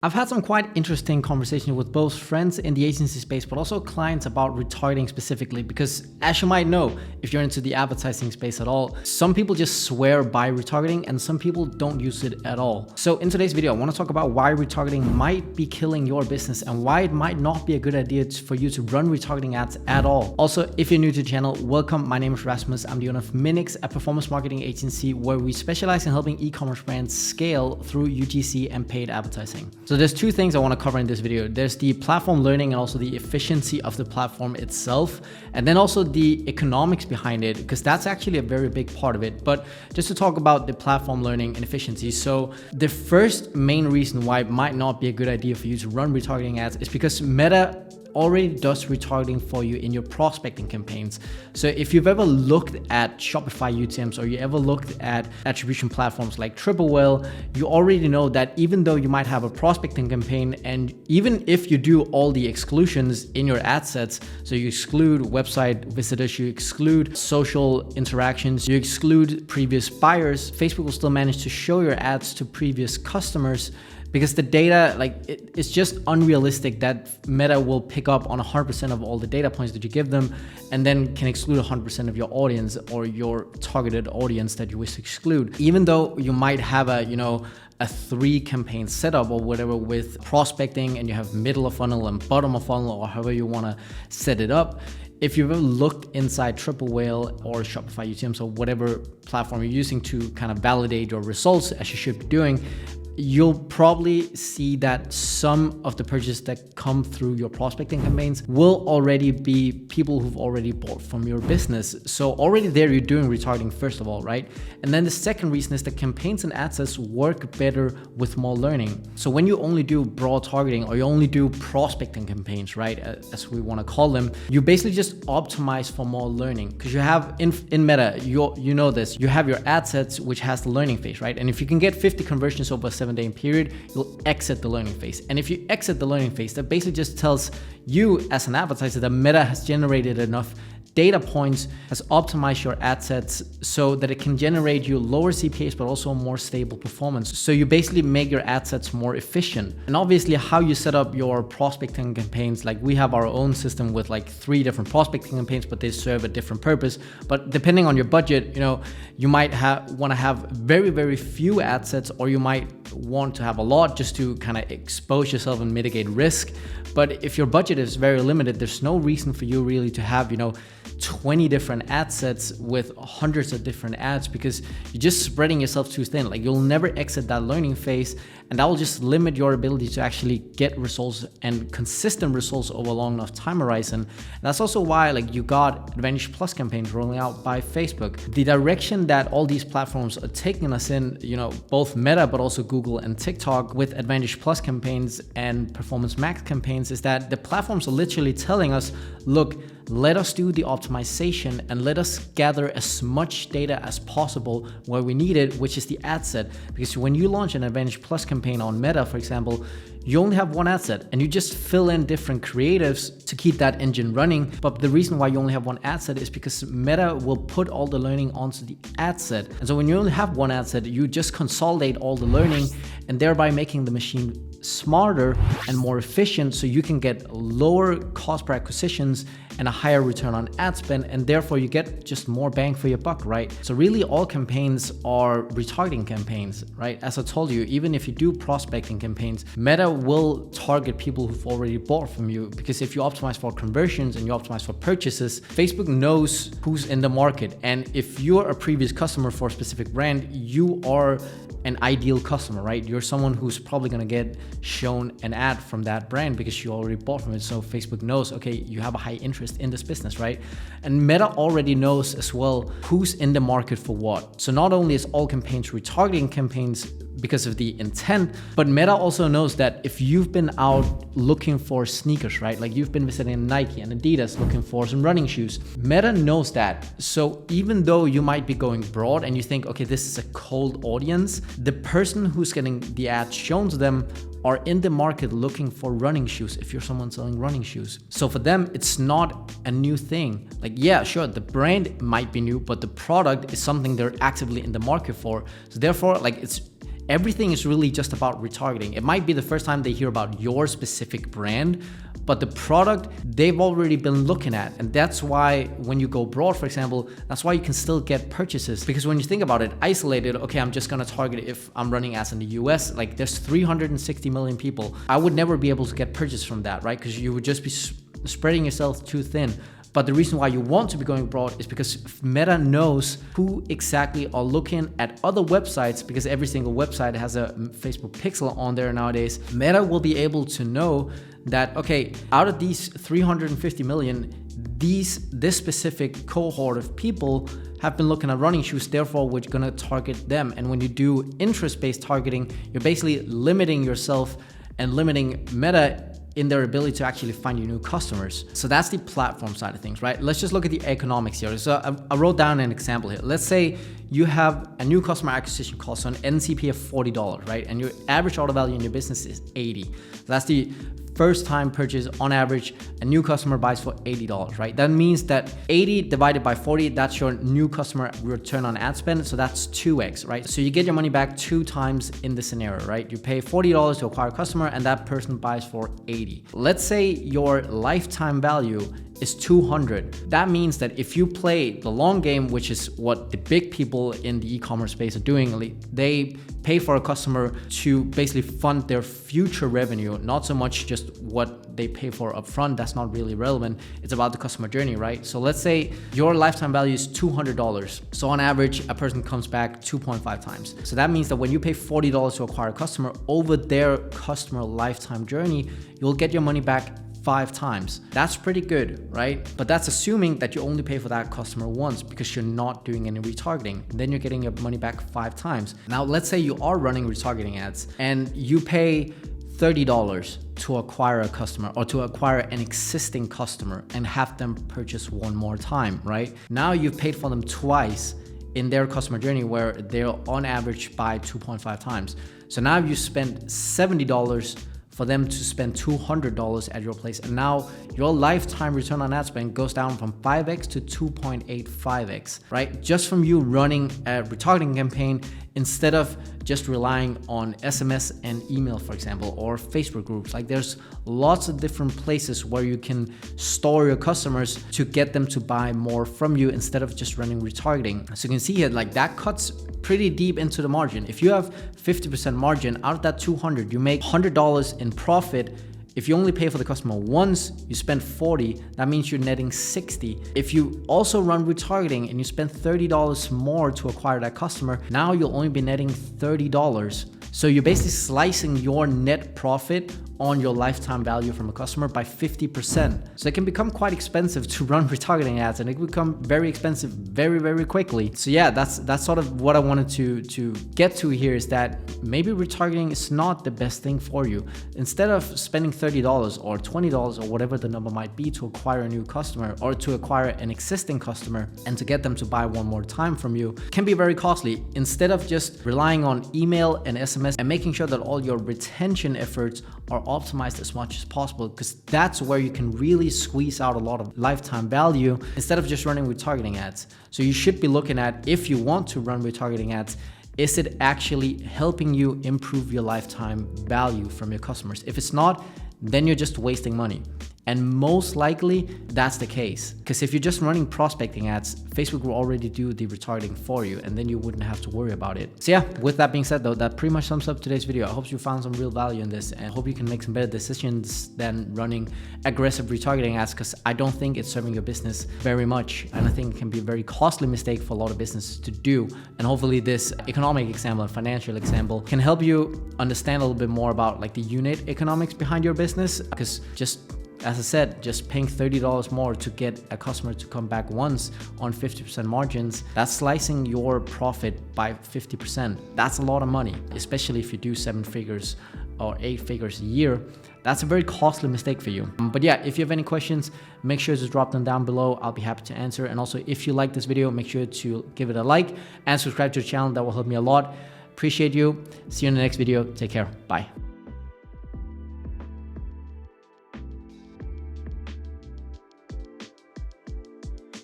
I've had some quite interesting conversations with both friends in the agency space, but also clients about retargeting specifically, because as you might know, if you're into the advertising space at all, some people just swear by retargeting and some people don't use it at all. So in today's video, I want to talk about why retargeting might be killing your business and why it might not be a good idea for you to run retargeting ads at all. Also, if you're new to the channel, welcome. My name is Rasmus. I'm the owner of Minix, a performance marketing agency where we specialize in helping e-commerce brands scale through UGC and paid advertising. So there's two things I want to cover in this video. There's the platform learning and also the efficiency of the platform itself, and then also the economics behind it, because that's actually a very big part of it. But just to talk about the platform learning and efficiency. So the first main reason why it might not be a good idea for you to run retargeting ads is because Meta already does retargeting for you in your prospecting campaigns. So if you've ever looked at Shopify UTMs or you ever looked at attribution platforms like Triple Whale, you already know that even though you might have a prospecting campaign, and even if you do all the exclusions in your ad sets, so you exclude website visitors, you exclude social interactions, you exclude previous buyers, Facebook will still manage to show your ads to previous customers, because the data, it's just unrealistic that Meta will pick up on 100% of all the data points that you give them and then can exclude 100% of your audience or your targeted audience that you wish to exclude. Even though you might have a 3-campaign setup or whatever with prospecting, and you have middle of funnel and bottom of funnel, or however you want to set it up. If you've ever looked inside Triple Whale or Shopify UTMs or whatever platform you're using to kind of validate your results, as you should be doing, you'll probably see that some of the purchases that come through your prospecting campaigns will already be people who've already bought from your business. So already there you're doing retargeting first of all, right? And then the second reason is that campaigns and ad sets work better with more learning. So when you only do broad targeting or you only do prospecting campaigns, right, as we want to call them, you basically just optimize for more learning, because you have in Meta, you know this, you have your ad sets which has the learning phase, right? And if you can get 50 conversions over a 7-day period, you'll exit the learning phase. And if you exit the learning phase, that basically just tells you as an advertiser that Meta has generated enough data points, has optimized your ad sets so that it can generate you lower CPAs but also more stable performance. So you basically make your ad sets more efficient. And obviously how you set up your prospecting campaigns, like we have our own system with 3 different prospecting campaigns, but they serve a different purpose. But depending on your budget, you might want to have very, very few ad sets, or you might want to have a lot just to kind of expose yourself and mitigate risk. But if your budget is very limited, there's no reason for you really to have 20 different ad sets with hundreds of different ads, because you're just spreading yourself too thin. You'll never exit that learning phase, and that will just limit your ability to actually get results and consistent results over a long enough time horizon. And that's also why you got Advantage Plus campaigns rolling out by Facebook. The direction that all these platforms are taking us in, both Meta but also Google and TikTok with Advantage Plus campaigns and Performance Max campaigns, is that the platforms are literally telling us, look, let us do the optimization and let us gather as much data as possible where we need it, which is the ad set. Because when you launch an Advantage Plus campaign on Meta, for example, you only have one ad set and you just fill in different creatives to keep that engine running. But the reason why you only have one ad set is because Meta will put all the learning onto the ad set. And so when you only have one ad set, you just consolidate all the learning and thereby making the machine smarter and more efficient, so you can get lower cost per acquisitions and a higher return on ad spend, and therefore you get just more bang for your buck, right? So really all campaigns are retargeting campaigns, right? As I told you, even if you do prospecting campaigns, Meta will target people who've already bought from you, because if you optimize for conversions and you optimize for purchases, Facebook knows who's in the market. And if you're a previous customer for a specific brand, you are an ideal customer, right? You're someone who's probably going to get shown an ad from that brand because you already bought from it. So Facebook knows, okay, you have a high interest in this business, right? And Meta already knows as well who's in the market for what. So not only is all campaigns retargeting campaigns because of the intent, but Meta also knows that if you've been out looking for sneakers, right? You've been visiting Nike and Adidas looking for some running shoes. Meta knows that. So even though you might be going broad and you think, okay, this is a cold audience, the person who's getting the ad shown to them are in the market looking for running shoes if you're someone selling running shoes. So for them, it's not a new thing. Yeah, sure, the brand might be new, but the product is something they're actively in the market for. So therefore, it's everything is really just about retargeting. It might be the first time they hear about your specific brand, but the product they've already been looking at. And that's why when you go broad, for example, that's why you can still get purchases. Because when you think about it, isolated, okay, I'm just gonna target if I'm running ads in the US, like there's 360 million people. I would never be able to get purchase from that, right? Because you would just be spreading yourself too thin. But the reason why you want to be going broad is because Meta knows who exactly are looking at other websites, because every single website has a Facebook pixel on there nowadays. Meta will be able to know that, okay, out of these 350 million, this specific cohort of people have been looking at running shoes, therefore we're gonna target them. And when you do interest-based targeting, you're basically limiting yourself and limiting Meta in their ability to actually find you new customers. So that's the platform side of things, right? Let's just look at the economics here. So I wrote down an example here. Let's say you have a new customer acquisition cost, so an NCP of $40, right? And your average order value in your business is 80. So that's the first time purchase. On average, a new customer buys for $80, right? That means that 80 divided by 40, that's your new customer return on ad spend. So that's 2x, right? So you get your money back 2 times in this scenario, right? You pay $40 to acquire a customer and that person buys for 80. Let's say your lifetime value is 200. That means that if you play the long game, which is what the big people in the e-commerce space are doing, they pay for a customer to basically fund their future revenue, not so much just what they pay for upfront. That's not really relevant. It's about the customer journey, right? So let's say your lifetime value is $200. So on average, a person comes back 2.5 times. So that means that when you pay $40 to acquire a customer, over their customer lifetime journey, you'll get your money back 5 times. That's pretty good, right? But that's assuming that you only pay for that customer once, because you're not doing any retargeting. Then you're getting your money back 5 times. Now, let's say you are running retargeting ads and you pay $30 to acquire a customer, or to acquire an existing customer and have them purchase one more time, right? Now you've paid for them twice in their customer journey, where they'll on average buy 2.5 times. So now you spent $70 for them to spend $200 at your place. And now your lifetime return on ad spend goes down from 5x to 2.85x, right? Just from you running a retargeting campaign instead of just relying on SMS and email, for example, or Facebook groups. Like there's lots of different places where you can store your customers to get them to buy more from you instead of just running retargeting. So you can see here, like that cuts pretty deep into the margin. If you have 50% margin, out of that 200, you make $100 in profit. If you only pay for the customer once, you spend 40, that means you're netting 60. If you also run retargeting and you spend $30 more to acquire that customer, now you'll only be netting $30. So you're basically slicing your net profit on your lifetime value from a customer by 50%. So it can become quite expensive to run retargeting ads, and it can become very expensive very, very quickly. So yeah, that's sort of what I wanted to get to here, is that maybe retargeting is not the best thing for you. Instead of spending $30 or $20 or whatever the number might be to acquire a new customer, or to acquire an existing customer and to get them to buy one more time from you, can be very costly. Instead of just relying on email and SMS and making sure that all your retention efforts are optimized as much as possible, because that's where you can really squeeze out a lot of lifetime value instead of just running retargeting ads. So you should be looking at, if you want to run retargeting ads, is it actually helping you improve your lifetime value from your customers? If it's not, then you're just wasting money. And most likely that's the case, because if you're just running prospecting ads, Facebook will already do the retargeting for you, and then you wouldn't have to worry about it. So yeah, with that being said though, that pretty much sums up today's video. I hope you found some real value in this, and hope you can make some better decisions than running aggressive retargeting ads, because I don't think it's serving your business very much. And I think it can be a very costly mistake for a lot of businesses to do. And hopefully this economic example and financial example can help you understand a little bit more about like the unit economics behind your business, because just as I said, just paying $30 more to get a customer to come back once on 50% margins, that's slicing your profit by 50%. That's a lot of money, especially if you do 7 figures or 8 figures a year. That's a very costly mistake for you. But yeah, if you have any questions, make sure to drop them down below. I'll be happy to answer. And also, if you like this video, make sure to give it a like and subscribe to the channel. That will help me a lot. Appreciate you. See you in the next video. Take care. Bye.